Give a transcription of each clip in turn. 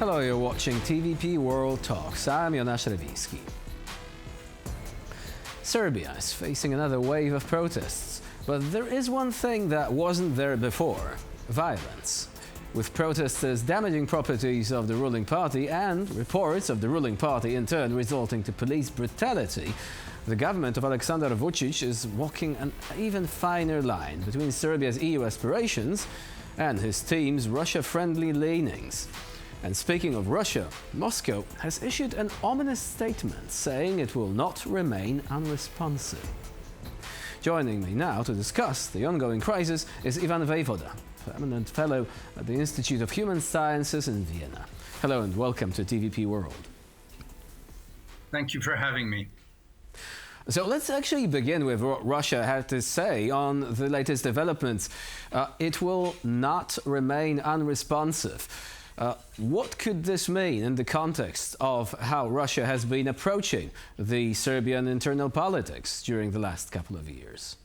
Hello, you're watching TVP World Talks. I'm Jonasz Rewiński. Serbia is facing another wave of protests, but there is one thing that wasn't there before: violence. With protesters damaging properties of the ruling party and reports of the ruling party in turn resulting to police brutality, the government of Aleksandar Vučić is walking an even finer line between Serbia's EU aspirations and his team's Russia-friendly leanings. And speaking of Russia, Moscow has issued an ominous statement saying it will not remain unresponsive. Joining me now to discuss the ongoing crisis is Ivan Vejvoda, permanent fellow at the Institute of Human Sciences in Vienna. Hello and welcome to TVP World. Thank you for having me. So let's actually begin with what Russia had to say on the latest developments. It will not remain unresponsive. What could this mean in the context of how Russia has been approaching the Serbian internal politics during the last couple of years?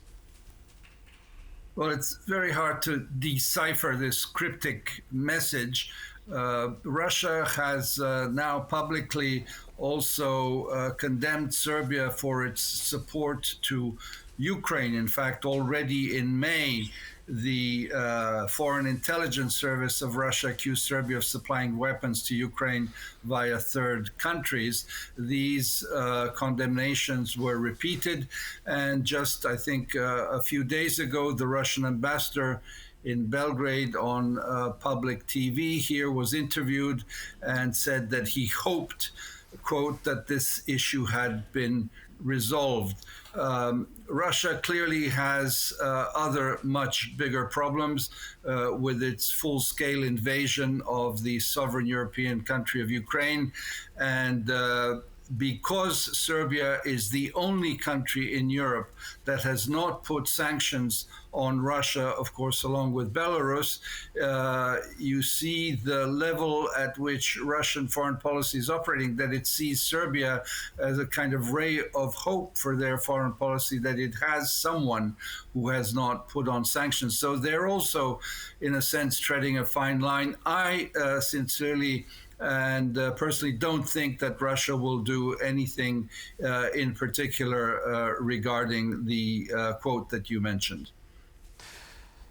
Well, it's very hard to decipher this cryptic message. Russia has now publicly also condemned Serbia for its support to Ukraine. In fact, already in May, the Foreign Intelligence Service of Russia accused Serbia of supplying weapons to Ukraine via third countries. These condemnations were repeated, and just, I think, a few days ago, the Russian ambassador in Belgrade on public TV here was interviewed and said that he hoped, quote, that this issue had been resolved. Russia clearly has other much bigger problems with its full-scale invasion of the sovereign European country of Ukraine. And because Serbia is the only country in Europe that has not put sanctions on Russia, of course, along with Belarus, you see the level at which Russian foreign policy is operating, that it sees Serbia as a kind of ray of hope for their foreign policy, that it has someone who has not put on sanctions. So they're also, in a sense, treading a fine line. I sincerely and personally don't think that Russia will do anything in particular regarding the quote that you mentioned.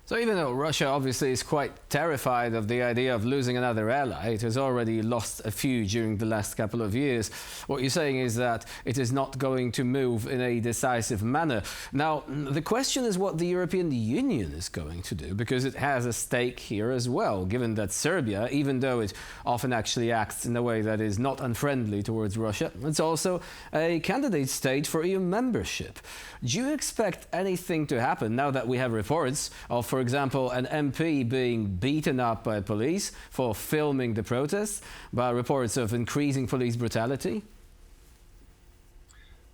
So even though Russia obviously is quite terrified of the idea of losing another ally, it has already lost a few during the last couple of years. What you're saying is that it is not going to move in a decisive manner. Now, the question is what the European Union is going to do, because it has a stake here as well, given that Serbia, even though it often actually acts in a way that is not unfriendly towards Russia, it's also a candidate state for EU membership. Do you expect anything to happen now that we have reports of, for example, an MP being beaten up by police for filming the protests, by reports of increasing police brutality?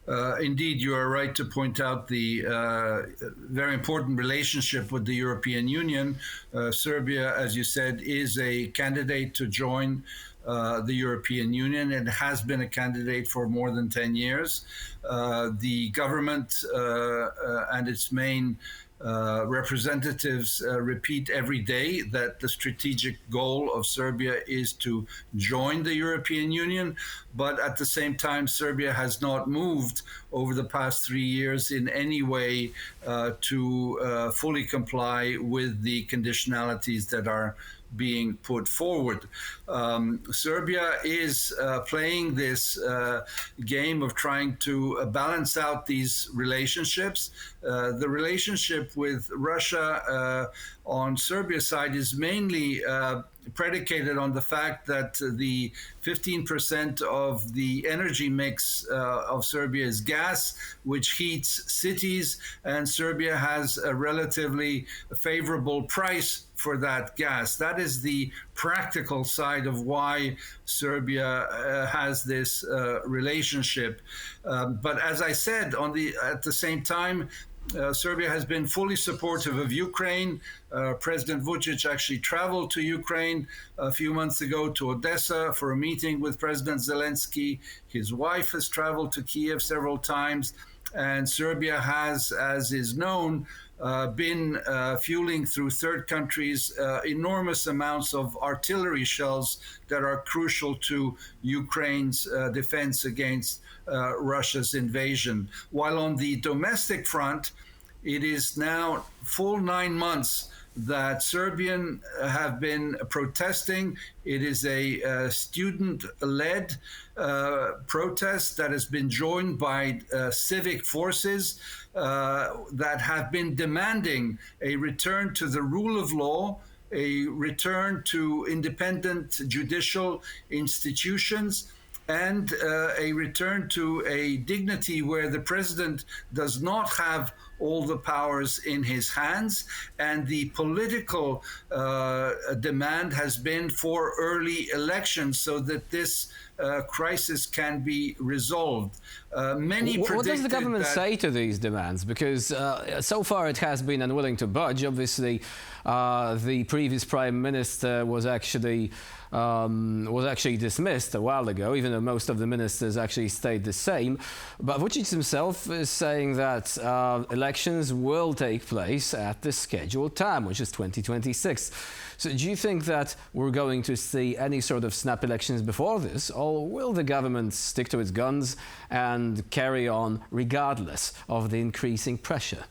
Indeed, you are right to point out the very important relationship with the European Union. Serbia, as you said, is a candidate to join the European Union and has been a candidate for more than 10 years. The government and its main representatives repeat every day that the strategic goal of Serbia is to join the European Union, but at the same time, Serbia has not moved over the past 3 years in any way to fully comply with the conditionalities that are being put forward. Serbia is playing this game of trying to balance out these relationships. The relationship with Russia on Serbia's side is mainly predicated on the fact that the 15% of the energy mix of Serbia is gas, which heats cities, and Serbia has a relatively favorable price for that gas. That is the practical side of why Serbia has this relationship. But as I said, at the same time, Serbia has been fully supportive of Ukraine. President Vučić actually traveled to Ukraine a few months ago to Odessa for a meeting with President Zelensky. His wife has traveled to Kiev several times. and Serbia has, as is known, been fueling through third countries enormous amounts of artillery shells that are crucial to Ukraine's defense against Russia's invasion. While on the domestic front, it is now full 9 months that Serbians have been protesting. It is a student-led protest that has been joined by civic forces that have been demanding a return to the rule of law, a return to independent judicial institutions, and a return to a dignity where the president does not have all the powers in his hands. And the political demand has been for early elections so that this crisis can be resoled. What does the government say to these demands? Because so far it has been unwilling to budge. Obviously, the previous prime minister was actually dismissed a while ago, even though most of the ministers actually stayed the same. But Vučić himself is saying that elections will take place at the scheduled time, which is 2026. So do you think that we're going to see any sort of snap elections before this, or will the government stick to its guns and carry on regardless of the increasing pressure?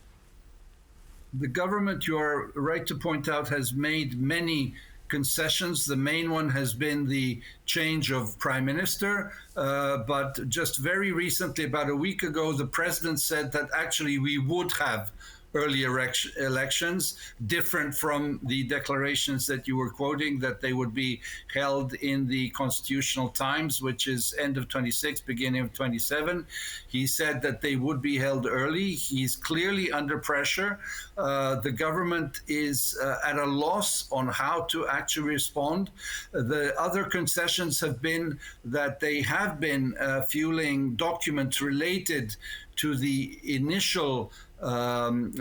The government, you are right to point out, has made many concessions. The main one has been the change of prime minister. But just very recently, about a week ago, the president said that actually we would have early elections, different from the declarations that you were quoting, that they would be held in the constitutional times, which is end of 26, beginning of 27. He said that they would be held early. He's clearly under pressure. The government is at a loss on how to actually respond. The other concessions have been that they have been fueling documents related to the initial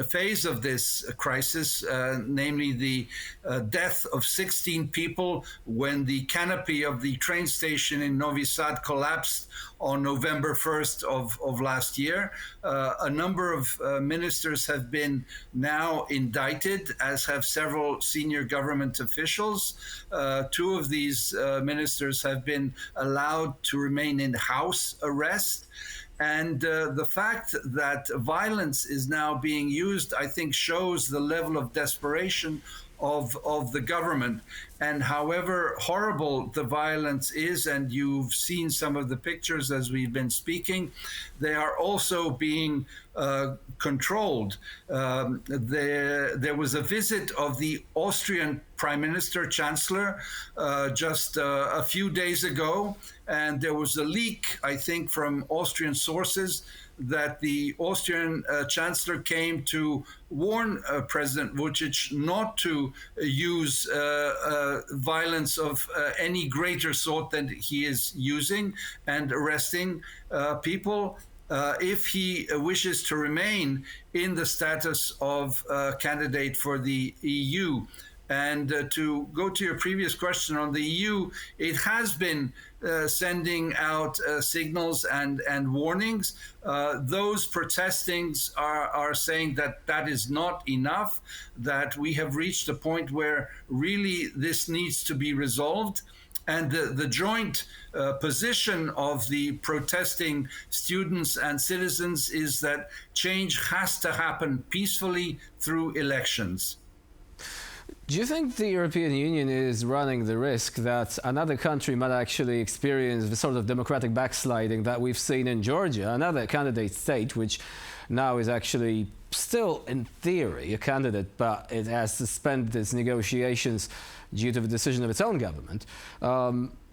phase of this crisis, namely the death of 16 people when the canopy of the train station in Novi Sad collapsed on November 1st of last year. A number of ministers have been now indicted, as have several senior government officials. Two of these ministers have been allowed to remain in house arrest. And the fact that violence is now being used, I think, shows the level of desperation of the government. And however horrible the violence is, and you've seen some of the pictures as we've been speaking, they are also being controlled. There was a visit of the Austrian Prime Minister, Chancellor, just a few days ago, and there was a leak, I think, from Austrian sources that the Austrian Chancellor came to warn President Vučić not to use violence of any greater sort than he is using and arresting people if he wishes to remain in the status of candidate for the EU. And to go to your previous question on the EU, it has been sending out signals and warnings. Those protestings are saying that that is not enough, that we have reached a point where really this needs to be resolved. And the joint position of the protesting students and citizens is that change has to happen peacefully through elections. Do you think the European Union is running the risk that another country might actually experience the sort of democratic backsliding that we've seen in Georgia, another candidate state which now is actually still, in theory, a candidate, but it has suspended its negotiations due to the decision of its own government?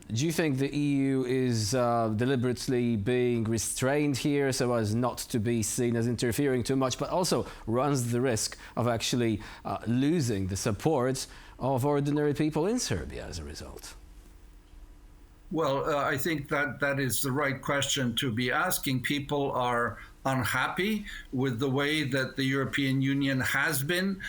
Do you think the EU is deliberately being restrained here so as not to be seen as interfering too much, but also runs the risk of actually losing the support of ordinary people in Serbia as a result? Well, I think that is the right question to be asking. People are unhappy with the way that the European Union has been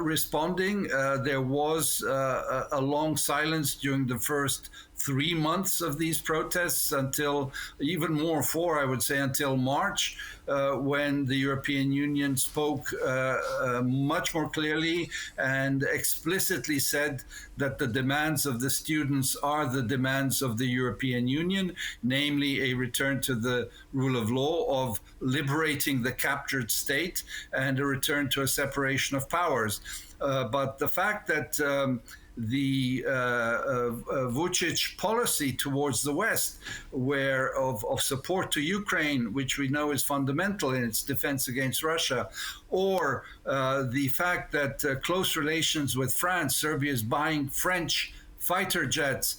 responding. There was a long silence during the first 3 months of these protests, until even more, 4, I would say, until March, when the European Union spoke much more clearly and explicitly said that the demands of the students are the demands of the European Union, namely a return to the rule of law, of liberating the captured state, and a return to a separation of powers. But the fact that the Vučić policy towards the West, where of support to Ukraine, which we know is fundamental in its defense against Russia, or the fact that close relations with France, Serbia is buying French fighter jets,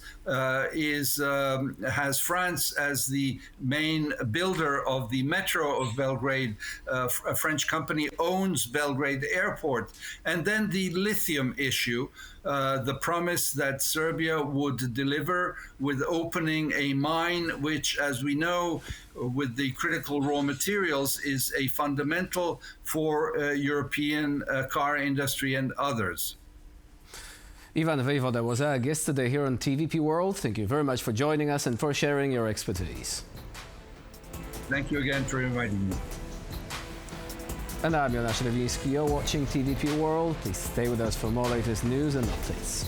has France as the main builder of the metro of Belgrade. A French company owns Belgrade Airport. And then the lithium issue, the promise that Serbia would deliver with opening a mine, which, as we know, with the critical raw materials, is a fundamental for European car industry and others. Ivan Vejvoda was our guest today here on TVP World. Thank you very much for joining us and for sharing your expertise. Thank you again for inviting me. And I'm Jonasz Rewiński. You're watching TVP World. Please stay with us for more latest news and updates.